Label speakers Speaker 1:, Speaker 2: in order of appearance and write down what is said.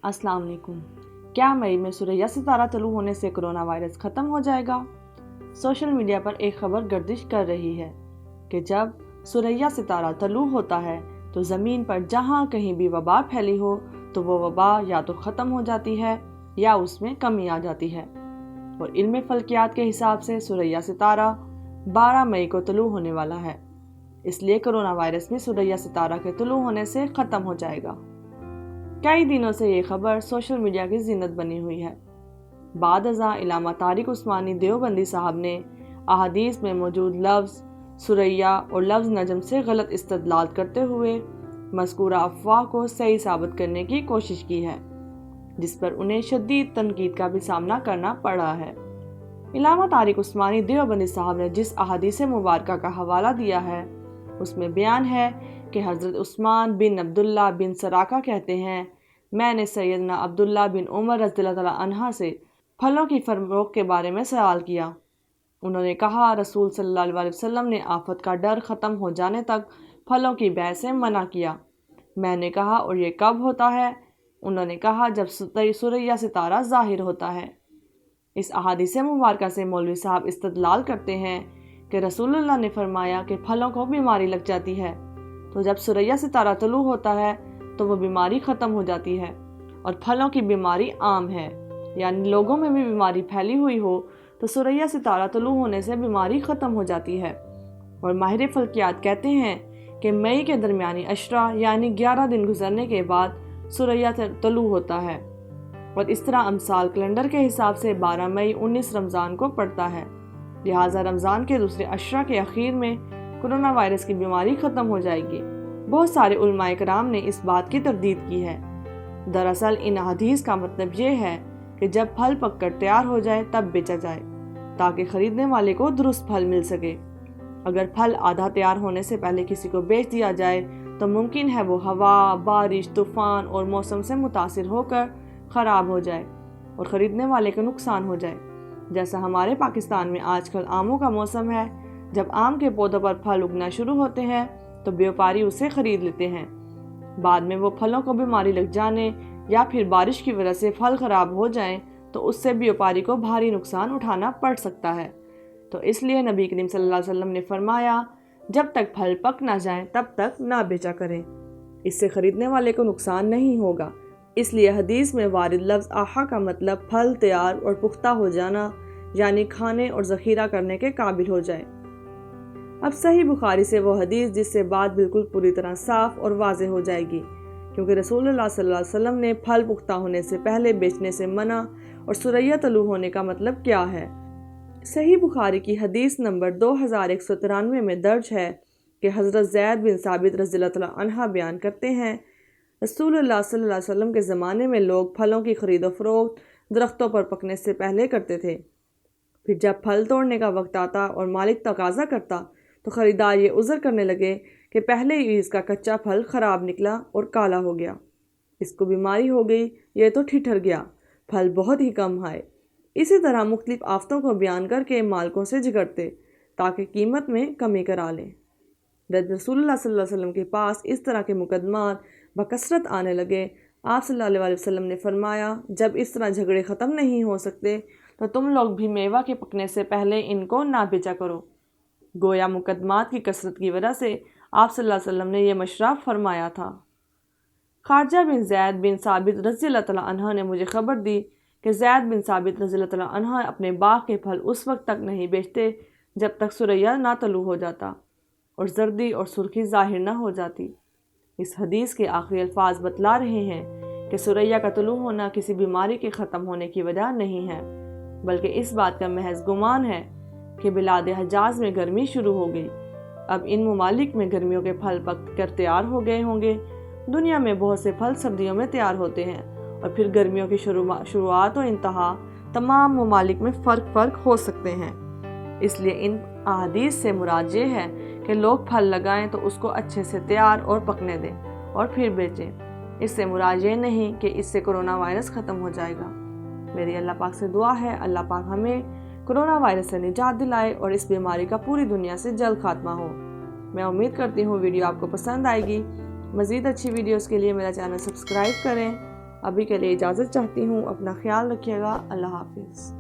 Speaker 1: अस्सलाम वालेकुम। क्या मई में सुरैया सितारा तलू होने से कोरोना वायरस ख़त्म हो जाएगा? सोशल मीडिया पर एक खबर गर्दिश कर रही है कि जब सुरैया सितारा तलू होता है तो ज़मीन पर जहाँ कहीं भी वबा फैली हो तो वो वबा या तो ख़त्म हो जाती है या उसमें कमी आ जाती है। और इल्म फल्कियात के हिसाब से सुरैया सितारा 12 मई को तलू होने वाला है, इसलिए कोरोना वायरस भी सुरैया सितारा के तलू होने से ख़त्म हो जाएगा। कई दिनों से ये खबर सोशल मीडिया की जीनत बनी हुई है। बाद अज़ां इलामा तारिक उस्मानी देवबंदी साहब ने अहादीस में मौजूद लफ्ज़ सुरैया और लफ्ज़ नजम से गलत इस्तदलाल करते हुए मज़कूरा अफवाह को सही साबित करने की कोशिश की है, जिस पर उन्हें शदीद तनकीद का भी सामना करना पड़ा है। इलामा तारिक उस्मानी देवबंदी साहब ने जिस अहादीस मुबारका का हवाला दिया है उसमें बयान है कि हज़रत उस्मान बिन अब्दुल्ला बिन सराका कहते हैं, मैंने सैयदना अब्दुल्ला बिन उमर रज़ियल्लाहु तआला अन्हा से फलों की फरोख्त के बारे में सवाल किया। उन्होंने कहा, रसूल सल्लल्लाहु अलैहि वसल्लम ने आफत का डर ख़त्म हो जाने तक फलों की बैع से मना किया। मैंने कहा, और ये कब होता है? उन्होंने कहा, जब सुरैया सितारा ज़ाहिर होता है। इस अहादीस मुबारका से मौलवी साहब इस्तदलाल करते हैं कि रसूलुल्लाह ने फरमाया कि फलों को बीमारी लग जाती है, तो जब सुरैया सितारा तलू होता है तो वो बीमारी ख़त्म हो जाती है और फलों की बीमारी आम है, यानी लोगों में भी बीमारी फैली हुई हो तो सुरैया सितारा तलू होने से बीमारी ख़त्म हो जाती है। और माहिर फल्कियात कहते हैं कि मई के दरमियानी अशरा यानी 11 दिन गुजरने के बाद सुरैया तलू होता है और इस तरह अमसाल कैलेंडर के हिसाब से 12 मई 19 रमज़ान को पड़ता है। लिहाजा रमज़ान के दूसरे अशरा के आखिर में कोरोना वायरस की बीमारी ख़त्म हो जाएगी। बहुत सारे उलमाए कराम ने इस बात की तरदीद की है। दरअसल इन हदीस का मतलब ये है कि जब फल पककर तैयार हो जाए तब बेचा जाए, ताकि ख़रीदने वाले को दुरुस्त फल मिल सके। अगर फल आधा तैयार होने से पहले किसी को बेच दिया जाए तो मुमकिन है वो हवा, बारिश, तूफ़ान और मौसम से मुतासिर होकर ख़राब हो जाए और ख़रीदने वाले को नुकसान हो जाए। जैसा हमारे पाकिस्तान में आजकल आमों का मौसम है, जब आम के पौधों पर फल उगना शुरू होते हैं तो व्यापारी उसे खरीद लेते हैं। बाद में वो फलों को बीमारी लग जाने या फिर बारिश की वजह से फल खराब हो जाएं तो उससे व्यापारी को भारी नुकसान उठाना पड़ सकता है। तो इसलिए नबी करीम सल्लल्लाहु अलैहि वसल्लम ने फरमाया, जब तक फल पक ना जाएं तब तक ना बेचा करें, इससे खरीदने वाले को नुकसान नहीं होगा। इसलिए हदीस में वारिद लफ्ज़ आहा का मतलब फल तैयार और पुख्ता हो जाना, यानी खाने और ज़ख़ीरा करने के काबिल हो जाए। अब सही बुखारी से वो हदीस जिससे बात बिल्कुल पूरी तरह साफ़ और वाज़ेह हो जाएगी, क्योंकि रसूलुल्लाह सल्लल्लाहु अलैहि वसल्लम ने फल पुख्ता होने से पहले बेचने से मना और सुरैया तलू होने का मतलब क्या है। सही बुखारी की हदीस नंबर 2193 में दर्ज है कि हज़रत ज़ैद बिन साबित रज़ियल्लाहु तआला अन्हा बयान करते हैं, रसूलुल्लाह सल्लल्लाहु अलैहि वसल्लम के ज़माने में लोग फलों की खरीद व फरोख्त दरख्तों पर पकने से पहले करते थे। फिर जब फल तोड़ने का वक्त आता और मालिक तकाज़ा करता तो ख़रीदार ये उज़र करने लगे कि पहले ही इसका कच्चा फल ख़राब निकला और काला हो गया, इसको बीमारी हो गई, ये तो ठिठर गया, फल बहुत ही कम आए। इसी तरह मुख्तलिफ़ आफ़तों को बयान करके मालिकों से झगड़ते ताकि कीमत में कमी करा लें। जब रसूलुल्लाह सल्लल्लाहु अलैहि वसल्लम के पास इस तरह के मुकदमात बकसरत आने लगे, आप सल्लल्लाहु अलैहि वसल्लम ने फरमाया, जब इस तरह झगड़े ख़त्म नहीं हो सकते तो तुम लोग भी मेवा के पकने से पहले इनको ना बेचा करो। गोया मुकदमात की कसरत की वजह से आप सल्लल्लाहु अलैहि वसल्लम ने यह मशवरा फरमाया था। खारजा बिन ज़ैद बिन साबित रज़ियल्लाहु तआला अन्हा ने मुझे खबर दी कि ज़ैद बिन साबित रज़ियल्लाहु तआला अन्हा अपने बाग के फल उस वक्त तक नहीं बेचते जब तक सुरैया ना तलू हो जाता और जर्दी और सुर्खी ज़ाहिर ना हो जाती। इस हदीस के आखिरी अल्फाज बतला रहे हैं कि सुरैया का तलू होना किसी बीमारी के ख़त्म होने की वजह नहीं है, बल्कि इस बात का महज गुमान है कि बिलाद हजाज में गर्मी शुरू हो गई। अब इन ममालिक में गर्मियों के फल पक कर तैयार हो गए होंगे। दुनिया में बहुत से फल सर्दियों में तैयार होते हैं और फिर गर्मियों की शुरुआत और इंतहा तमाम ममालिक में फ़र्क हो सकते हैं। इसलिए इन अहादीस से मुराद ये है कि लोग फल लगाएं तो उसको अच्छे से तैयार और पकने दें और फिर बेचें। इससे मुराद ये नहीं कि इससे कोरोना वायरस ख़त्म हो जाएगा। मेरी अल्लाह पाक से दुआ है, अल्लाह पाक हमें कोरोना वायरस से निजात दिलाए और इस बीमारी का पूरी दुनिया से जल्द खात्मा हो। मैं उम्मीद करती हूँ वीडियो आपको पसंद आएगी। मज़ीद अच्छी वीडियोस के लिए मेरा चैनल सब्सक्राइब करें ابھی کے لیے اجازت چاہتی ہوں، اپنا خیال رکھیے گا، اللہ حافظ۔